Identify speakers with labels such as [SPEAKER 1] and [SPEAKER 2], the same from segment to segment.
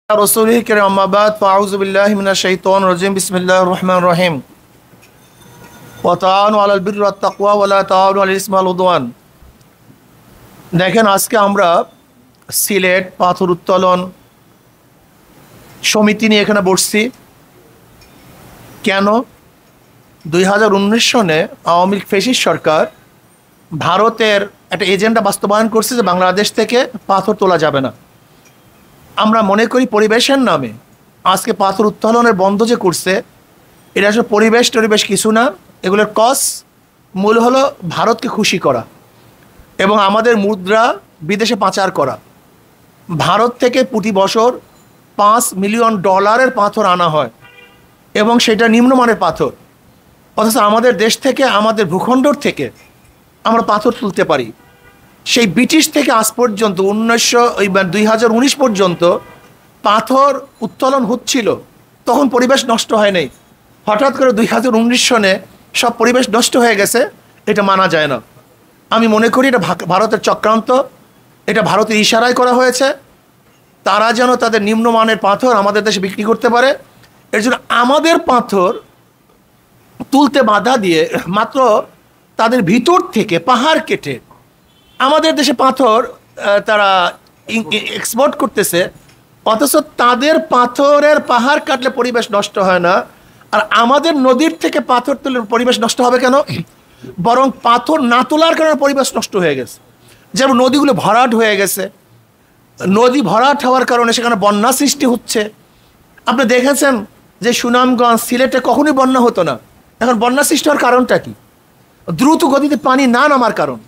[SPEAKER 1] रसूलिहि किराम अम्मा बाद फ़अऊज़ु बिल्लाहि मिनश शैतानिर रजीम बिस्मिल्लाहिर रहमानिर रहीम व ताआवनु अलाल बिर्रि वात ताक़वा व ला ताआवनु अलाल इस्मि ওয়াল উদওয়ান। দেখেন, আজকে আমরা সিলেট পাথর উত্তোলন সমিতি নিয়ে এখানে বসছি। কেন? 2019 সনে আওয়ামী লীগ ফ্যাসিস্ট সরকার ভারতের একটা এজেন্ডা বাস্তবায়ন করছে যে বাংলাদেশ থেকে পাথর তোলা যাবে না। আমরা মনে করি পরিবেশের নামে আজকে পাথর উত্তোলনের বন্ধ যে করছে, এটা আসলে পরিবেশ কিছু না। এগুলোর মূল হলো ভারতকে খুশি করা এবং আমাদের মুদ্রা বিদেশে পাচার করা। ভারত থেকে প্রতি বছর $5 মিলিয়ন পাথর আনা হয় এবং সেটা নিম্নমানের পাথর, অথচ আমাদের দেশ থেকে, আমাদের ভূখণ্ডর থেকে আমরা পাথর তুলতে পারি। সেই ব্রিটিশ থেকে আজ পর্যন্ত 2019 পর্যন্ত পাথর উত্তোলন হচ্ছিল, তখন পরিবেশ নষ্ট হয় নাই। হঠাৎ করে 2019 সনে সব পরিবেশ নষ্ট হয়ে গেছে, এটা মানা যায় না। আমি মনে করি এটা ভারতের চক্রান্ত, এটা ভারতের ইশারায় করা হয়েছে। তারা যেন তাদের নিম্নমানের পাথর আমাদের দেশে বিক্রি করতে পারে, এর জন্য আমাদের পাথর তুলতে বাধা দিয়ে মাত্র তাদের ভিতর থেকে পাহাড় কেটে আমাদের দেশে পাথর তারা এক্সপোর্ট করতেছে, অথচ তাদের পাথরের পাহাড় কাটলে পরিবেশ নষ্ট হয় না, আর আমাদের নদীর থেকে পাথর তুলে পরিবেশ নষ্ট হবে কেন? বরং পাথর না তোলার কারণে পরিবেশ নষ্ট হয়ে গেছে। যেমন নদীগুলো ভরাট হয়ে গেছে, নদী ভরাট হওয়ার কারণে সেখানে বন্যা সৃষ্টি হচ্ছে। আপনি দেখেছেন যে সুনামগঞ্জ, সিলেটে কখনোই বন্যা হতো না, এখন বন্যা সৃষ্টি হওয়ার কারণটা কি? দ্রুত গতিতে পানি না নামার কারণ।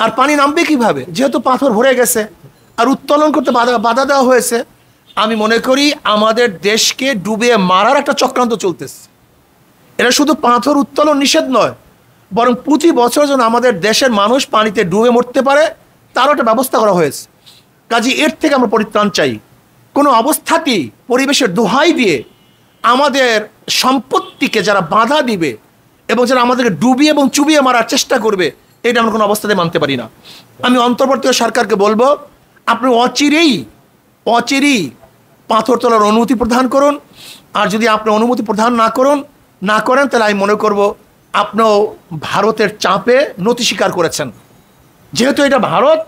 [SPEAKER 1] আর পানি নামবে কিভাবে? যেহেতু পাথর ভরে গেছে আর উত্তোলন করতে বাধা দেওয়া হয়েছে। আমি মনে করি আমাদের দেশকে ডুবে মারার একটা চক্রান্ত চলতেছে। এটা শুধু পাথর উত্তোলন নিষেধ নয়, বরং প্রতি বছর যেন আমাদের দেশের মানুষ পানিতে ডুবে মরতে পারে তারও একটা ব্যবস্থা করা হয়েছে। কাজে এর থেকে আমরা পরিত্রাণ চাই। কোনো অবস্থাতেই পরিবেশের দোহাই দিয়ে আমাদের সম্পত্তিকে যারা বাধা দিবে এবং যারা আমাদেরকে ডুবিয়ে এবং চুবিয়ে মারার চেষ্টা করবে, এটা আমরা কোনো অবস্থাতে মানতে পারি না। আমি অন্তর্বর্তী সরকারকে বলবো, আপনি অচিরেই পাথর তোলার অনুমতি প্রদান করুন। আর যদি আপনি অনুমতি প্রদান না করেন তাহলে আমি মনে করব আপনিও ভারতের চাপে নতি স্বীকার করেছেন। যেহেতু এটা ভারত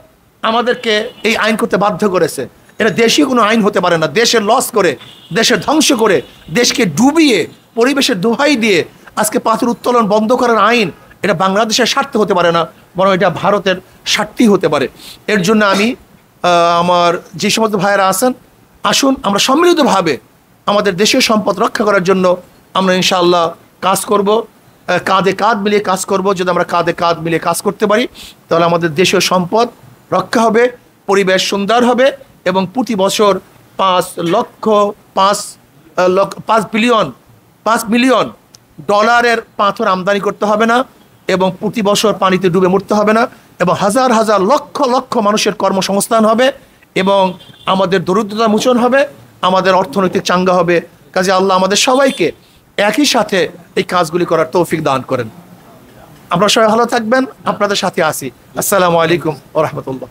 [SPEAKER 1] আমাদেরকে এই আইন করতে বাধ্য করেছে, এটা দেশীয় কোনো আইন হতে পারে না। দেশের লস করে, দেশের ধ্বংস করে, দেশকে ডুবিয়ে পরিবেশের দোহাই দিয়ে আজকে পাথর উত্তোলন বন্ধ করার আইন, এটা বাংলাদেশের স্বার্থে হতে পারে না, বরং এটা ভারতের স্বার্থেই হতে পারে। এর জন্য আমি আমার যে সমস্ত ভাইয়েরা আছেন, আসুন আমরা সম্মিলিতভাবে আমাদের দেশীয় সম্পদ রক্ষা করার জন্য আমরা ইনশাআল্লাহ কাজ করব, কাঁধে কাঁধ মিলিয়ে কাজ করব। যদি আমরা কাঁধে কাঁধ মিলিয়ে কাজ করতে পারি তাহলে আমাদের দেশীয় সম্পদ রক্ষা হবে, পরিবেশ সুন্দর হবে এবং প্রতি বছর 5 মিলিয়ন ডলারের পাথর আমদানি করতে হবে না এবং প্রতি বছর পানিতে ডুবে মরতে হবে না এবং হাজার হাজার লক্ষ মানুষের কর্মসংস্থান হবে এবং আমাদের দরিদ্রতা মোচন হবে, আমাদের অর্থনৈতিক চাঙ্গা হবে। কাজে আল্লাহ আমাদের সবাইকে একই সাথে এই কাজগুলি করার তৌফিক দান করেন। আপনারা সবাই ভালো থাকবেন, আপনাদের সাথে আসি। আসসালামু আলাইকুম ওয়া রাহমাতুল্লাহ।